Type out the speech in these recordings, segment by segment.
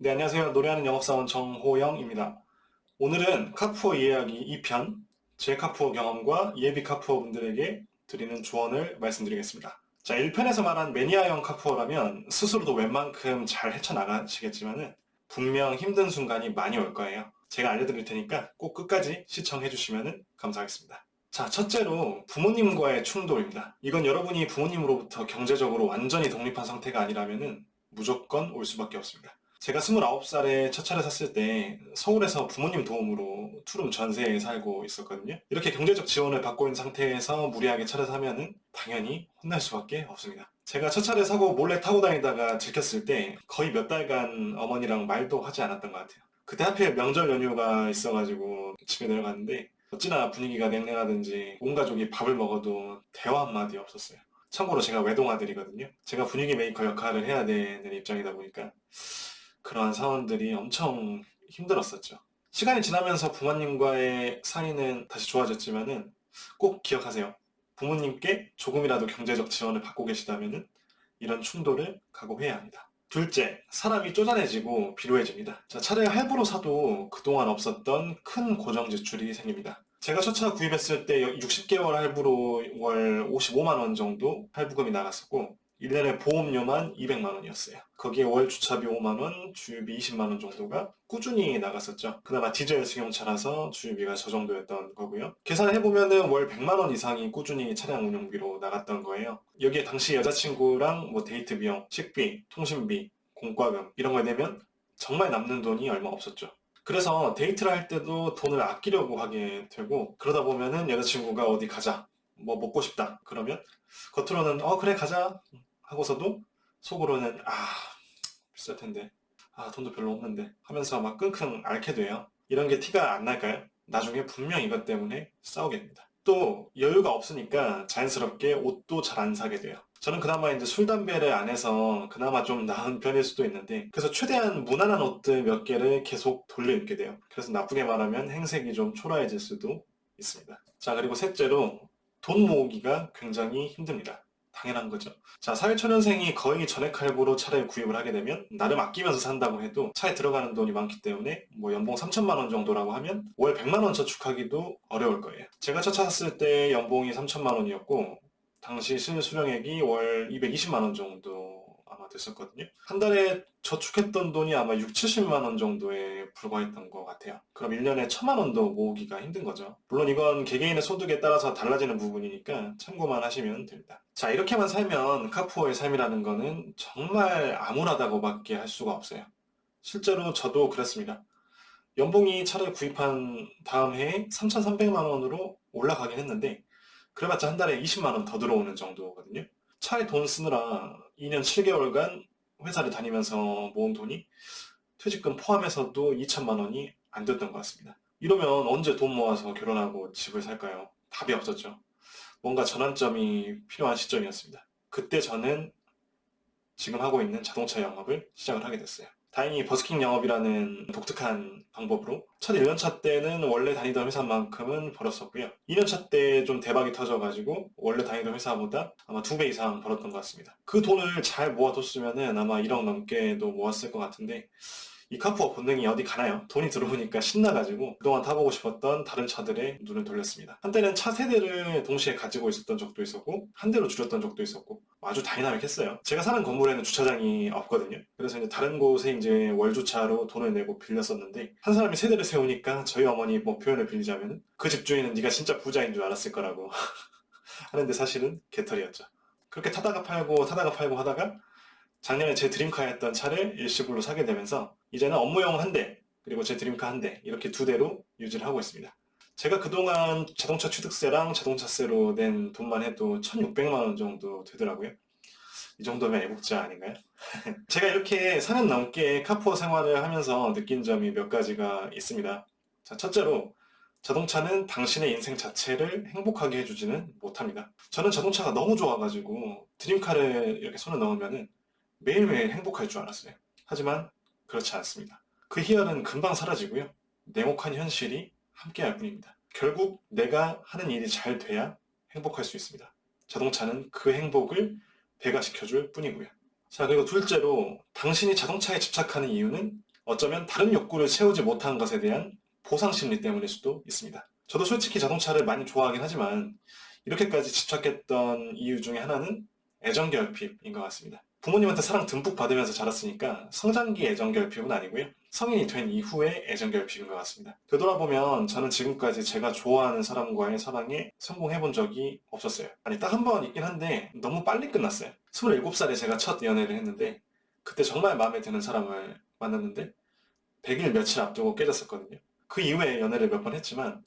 네, 안녕하세요. 노래하는 영업사원 정호영입니다. 오늘은 카푸어 이해하기 2편, 제 카푸어 경험과 예비 카푸어 분들에게 드리는 조언을 말씀드리겠습니다. 자, 1편에서 말한 매니아형 카푸어라면 스스로도 웬만큼 잘 헤쳐나가시겠지만은 분명 힘든 순간이 많이 올 거예요. 제가 알려드릴 테니까 꼭 끝까지 시청해 주시면 감사하겠습니다. 자, 첫째로 부모님과의 충돌입니다. 이건 여러분이 부모님으로부터 경제적으로 완전히 독립한 상태가 아니라면은 무조건 올 수밖에 없습니다. 제가 29살에 첫 차를 샀을 때 서울에서 부모님 도움으로 투룸 전세에 살고 있었거든요. 이렇게 경제적 지원을 받고 있는 상태에서 무리하게 차를 사면은 당연히 혼날 수밖에 없습니다. 제가 첫 차를 사고 몰래 타고 다니다가 들켰을 때 거의 몇 달간 어머니랑 말도 하지 않았던 것 같아요. 그때 하필 명절 연휴가 있어가지고 집에 내려갔는데 어찌나 분위기가 냉랭하든지 온 가족이 밥을 먹어도 대화 한마디 없었어요. 참고로 제가 외동아들이거든요. 제가 분위기 메이커 역할을 해야 되는 입장이다 보니까 그러한 상황들이 엄청 힘들었었죠. 시간이 지나면서 부모님과의 사이는 다시 좋아졌지만은 꼭 기억하세요. 부모님께 조금이라도 경제적 지원을 받고 계시다면은 이런 충돌을 각오해야 합니다. 둘째, 사람이 쪼잔해지고 비루해집니다. 자, 차를 할부로 사도 그동안 없었던 큰 고정 지출이 생깁니다. 제가 첫 차 구입했을 때 60개월 할부로 월 55만 원 정도 할부금이 나갔었고 1년에 보험료만 200만 원이었어요. 거기에 월 주차비 5만 원, 주유비 20만 원 정도가 꾸준히 나갔었죠. 그나마 디젤 승용차라서 주유비가 저 정도였던 거고요. 계산을 해보면은 월 100만 원 이상이 꾸준히 차량 운용비로 나갔던 거예요. 여기에 당시 여자친구랑 뭐 데이트 비용, 식비, 통신비, 공과금 이런 걸 내면 정말 남는 돈이 얼마 없었죠. 그래서 데이트를 할 때도 돈을 아끼려고 하게 되고 그러다 보면은 여자친구가 어디 가자 뭐 먹고 싶다 그러면 겉으로는 그래 가자 하고서도 속으로는 비쌀 텐데 돈도 별로 없는데 하면서 막 끙끙 앓게 돼요. 이런 게 티가 안 날까요? 나중에 분명 이것 때문에 싸우게 됩니다. 또 여유가 없으니까 자연스럽게 옷도 잘 안 사게 돼요. 저는 그나마 이제 술, 담배를 안 해서 그나마 좀 나은 편일 수도 있는데 그래서 최대한 무난한 옷들 몇 개를 계속 돌려 입게 돼요. 그래서 나쁘게 말하면 행색이 좀 초라해질 수도 있습니다. 자, 그리고 셋째로 돈 모으기가 굉장히 힘듭니다. 당연한 거죠. 자, 사회초년생이 거의 전액 할부로 차를 구입을 하게 되면 나름 아끼면서 산다고 해도 차에 들어가는 돈이 많기 때문에 뭐 연봉 3천만 원 정도라고 하면 월 100만 원 저축하기도 어려울 거예요. 제가 첫 차 샀을 때 연봉이 3천만 원이었고 당시 수령액이 월 220만 원 정도 아마 됐었거든요. 한 달에 저축했던 돈이 아마 6, 70만 원 정도에 불과했던 것 같아요. 그럼 1년에 1천만 원도 모으기가 힘든 거죠. 물론 이건 개개인의 소득에 따라서 달라지는 부분이니까 참고만 하시면 됩니다. 자, 이렇게만 살면 카푸어의 삶이라는 거는 정말 암울하다고밖에 할 수가 없어요. 실제로 저도 그랬습니다. 연봉이 차를 구입한 다음 해에 3,300만 원으로 올라가긴 했는데 그래봤자 한 달에 20만 원 더 들어오는 정도거든요. 차에 돈 쓰느라 2년 7개월간 회사를 다니면서 모은 돈이 퇴직금 포함해서도 2천만 원이 안 됐던 것 같습니다. 이러면 언제 돈 모아서 결혼하고 집을 살까요? 답이 없었죠. 뭔가 전환점이 필요한 시점이었습니다. 그때 저는 지금 하고 있는 자동차 영업을 시작을 하게 됐어요. 다행히 버스킹 영업이라는 독특한 방법으로 첫 1년차 때는 원래 다니던 회사만큼은 벌었었고요. 2년차 때 좀 대박이 터져가지고 원래 다니던 회사보다 아마 2배 이상 벌었던 것 같습니다. 그 돈을 잘 모아뒀으면 아마 1억 넘게도 모았을 것 같은데 이 카푸어 본능이 어디 가나요? 돈이 들어오니까 신나가지고 그동안 타보고 싶었던 다른 차들에 눈을 돌렸습니다. 한때는 차 세대를 동시에 가지고 있었던 적도 있었고 한 대로 줄였던 적도 있었고 아주 다이나믹했어요. 제가 사는 건물에는 주차장이 없거든요. 그래서 이제 다른 곳에 이제 월주차로 돈을 내고 빌렸었는데 한 사람이 세 대를 세우니까 저희 어머니 뭐 표현을 빌리자면 그 집주인은 네가 진짜 부자인 줄 알았을 거라고 하는데 사실은 개털이었죠. 그렇게 타다가 팔고 하다가 작년에 제 드림카였던 차를 일시불로 사게 되면서 이제는 업무용 한 대, 그리고 제 드림카 한 대, 이렇게 두 대로 유지를 하고 있습니다. 제가 그동안 자동차 취득세랑 자동차세로 낸 돈만 해도 1,600만 원 정도 되더라고요. 이 정도면 애국자 아닌가요? 제가 이렇게 4년 넘게 카푸어 생활을 하면서 느낀 점이 몇 가지가 있습니다. 자, 첫째로 자동차는 당신의 인생 자체를 행복하게 해주지는 못합니다. 저는 자동차가 너무 좋아가지고 드림카를 이렇게 손에 넣으면은 매일매일 행복할 줄 알았어요. 하지만 그렇지 않습니다. 그 희열은 금방 사라지고요. 냉혹한 현실이 함께할 뿐입니다. 결국 내가 하는 일이 잘 돼야 행복할 수 있습니다. 자동차는 그 행복을 배가시켜줄 뿐이고요. 자, 그리고 둘째로 당신이 자동차에 집착하는 이유는 어쩌면 다른 욕구를 채우지 못한 것에 대한 보상 심리 때문일 수도 있습니다. 저도 솔직히 자동차를 많이 좋아하긴 하지만 이렇게까지 집착했던 이유 중에 하나는 애정 결핍인 것 같습니다. 부모님한테 사랑 듬뿍 받으면서 자랐으니까 성장기 애정 결핍은 아니고요. 성인이 된 이후의 애정 결핍인 것 같습니다. 되돌아보면 저는 지금까지 제가 좋아하는 사람과의 사랑에 성공해본 적이 없었어요. 아니, 딱 한 번 있긴 한데 너무 빨리 끝났어요. 27살에 제가 첫 연애를 했는데 그때 정말 마음에 드는 사람을 만났는데 100일 며칠 앞두고 깨졌었거든요. 그 이후에 연애를 몇 번 했지만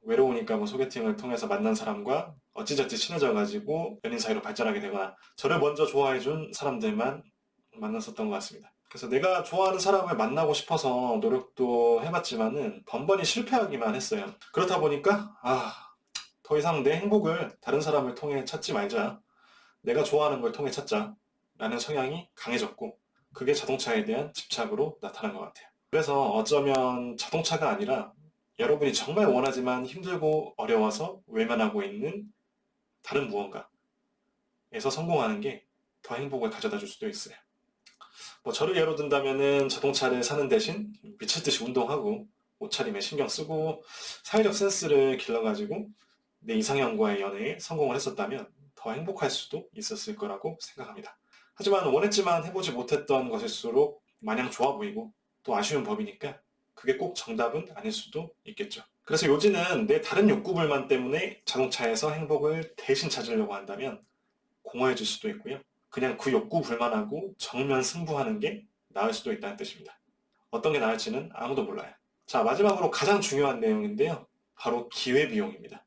외로우니까 뭐 소개팅을 통해서 만난 사람과 어찌저찌 친해져가지고 연인 사이로 발전하게 되거나 저를 먼저 좋아해준 사람들만 만났었던 것 같습니다. 그래서 내가 좋아하는 사람을 만나고 싶어서 노력도 해봤지만은 번번이 실패하기만 했어요. 그렇다 보니까 더 이상 내 행복을 다른 사람을 통해 찾지 말자. 내가 좋아하는 걸 통해 찾자. 라는 성향이 강해졌고 그게 자동차에 대한 집착으로 나타난 것 같아요. 그래서 어쩌면 자동차가 아니라 여러분이 정말 원하지만 힘들고 어려워서 외면하고 있는 다른 무언가에서 성공하는 게 더 행복을 가져다 줄 수도 있어요. 뭐 저를 예로 든다면은 자동차를 사는 대신 미칠듯이 운동하고 옷차림에 신경 쓰고 사회적 센스를 길러가지고 내 이상형과의 연애에 성공을 했었다면 더 행복할 수도 있었을 거라고 생각합니다. 하지만 원했지만 해보지 못했던 것일수록 마냥 좋아 보이고 또 아쉬운 법이니까 그게 꼭 정답은 아닐 수도 있겠죠. 그래서 요지는 내 다른 욕구불만 때문에 자동차에서 행복을 대신 찾으려고 한다면 공허해질 수도 있고요. 그냥 그 욕구불만하고 정면 승부하는 게 나을 수도 있다는 뜻입니다. 어떤 게 나을지는 아무도 몰라요. 자, 마지막으로 가장 중요한 내용인데요. 바로 기회비용입니다.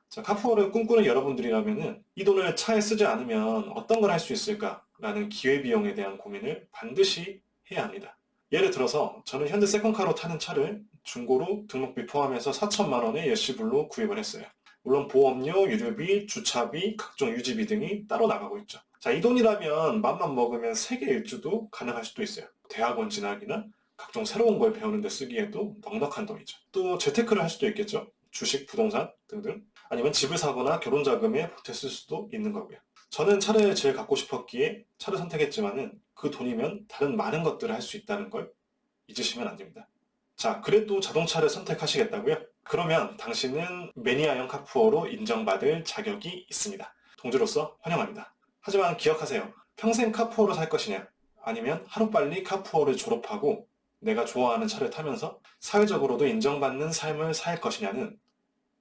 자, 카푸어를 꿈꾸는 여러분들이라면은 이 돈을 차에 쓰지 않으면 어떤 걸 할 수 있을까라는 기회비용에 대한 고민을 반드시 해야 합니다. 예를 들어서 저는 현대 세컨카로 타는 차를 중고로 등록비 포함해서 4천만 원에 예시불로 구입을 했어요. 물론 보험료, 유류비, 주차비, 각종 유지비 등이 따로 나가고 있죠. 자, 이 돈이라면 맘만 먹으면 세계 일주도 가능할 수도 있어요. 대학원 진학이나 각종 새로운 걸 배우는 데 쓰기에도 넉넉한 돈이죠. 또 재테크를 할 수도 있겠죠. 주식, 부동산 등등. 아니면 집을 사거나 결혼 자금에 보탰을 수도 있는 거고요. 저는 차를 제일 갖고 싶었기에 차를 선택했지만은 그 돈이면 다른 많은 것들을 할 수 있다는 걸 잊으시면 안 됩니다. 자, 그래도 자동차를 선택하시겠다고요? 그러면 당신은 매니아형 카푸어로 인정받을 자격이 있습니다. 동지로서 환영합니다. 하지만 기억하세요. 평생 카푸어로 살 것이냐? 아니면 하루빨리 카푸어를 졸업하고 내가 좋아하는 차를 타면서 사회적으로도 인정받는 삶을 살 것이냐는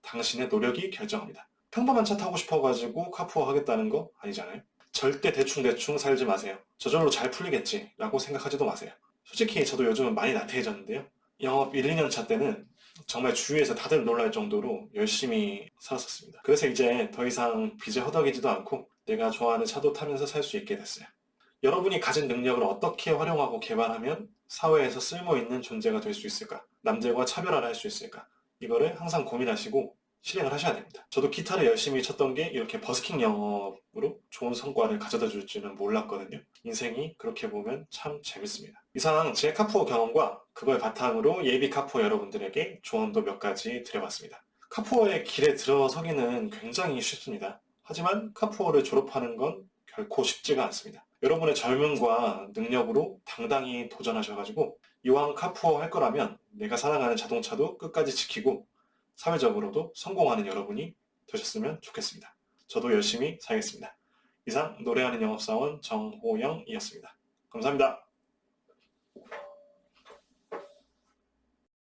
당신의 노력이 결정합니다. 평범한 차 타고 싶어가지고 카푸어 하겠다는 거 아니잖아요. 절대 대충 살지 마세요. 저절로 잘 풀리겠지 라고 생각하지도 마세요. 솔직히 저도 요즘은 많이 나태해졌는데요. 영업 1, 2년 차 때는 정말 주위에서 다들 놀랄 정도로 열심히 살았었습니다. 그래서 이제 더 이상 빚에 허덕이지도 않고 내가 좋아하는 차도 타면서 살 수 있게 됐어요. 여러분이 가진 능력을 어떻게 활용하고 개발하면 사회에서 쓸모있는 존재가 될 수 있을까? 남들과 차별화를 할 수 있을까? 이거를 항상 고민하시고 실행을 하셔야 됩니다. 저도 기타를 열심히 쳤던 게 이렇게 버스킹 영업으로 좋은 성과를 가져다 줄지는 몰랐거든요. 인생이 그렇게 보면 참 재밌습니다. 이상 제 카푸어 경험과 그걸 바탕으로 예비 카푸어 여러분들에게 조언도 몇 가지 드려봤습니다. 카푸어의 길에 들어서기는 굉장히 쉽습니다. 하지만 카푸어를 졸업하는 건 결코 쉽지가 않습니다. 여러분의 젊음과 능력으로 당당히 도전하셔가지고 이왕 카푸어 할 거라면 내가 사랑하는 자동차도 끝까지 지키고 사회적으로도 성공하는 여러분이 되셨으면 좋겠습니다. 저도 열심히 살겠습니다. 이상 노래하는 영업사원 정호영이었습니다. 감사합니다.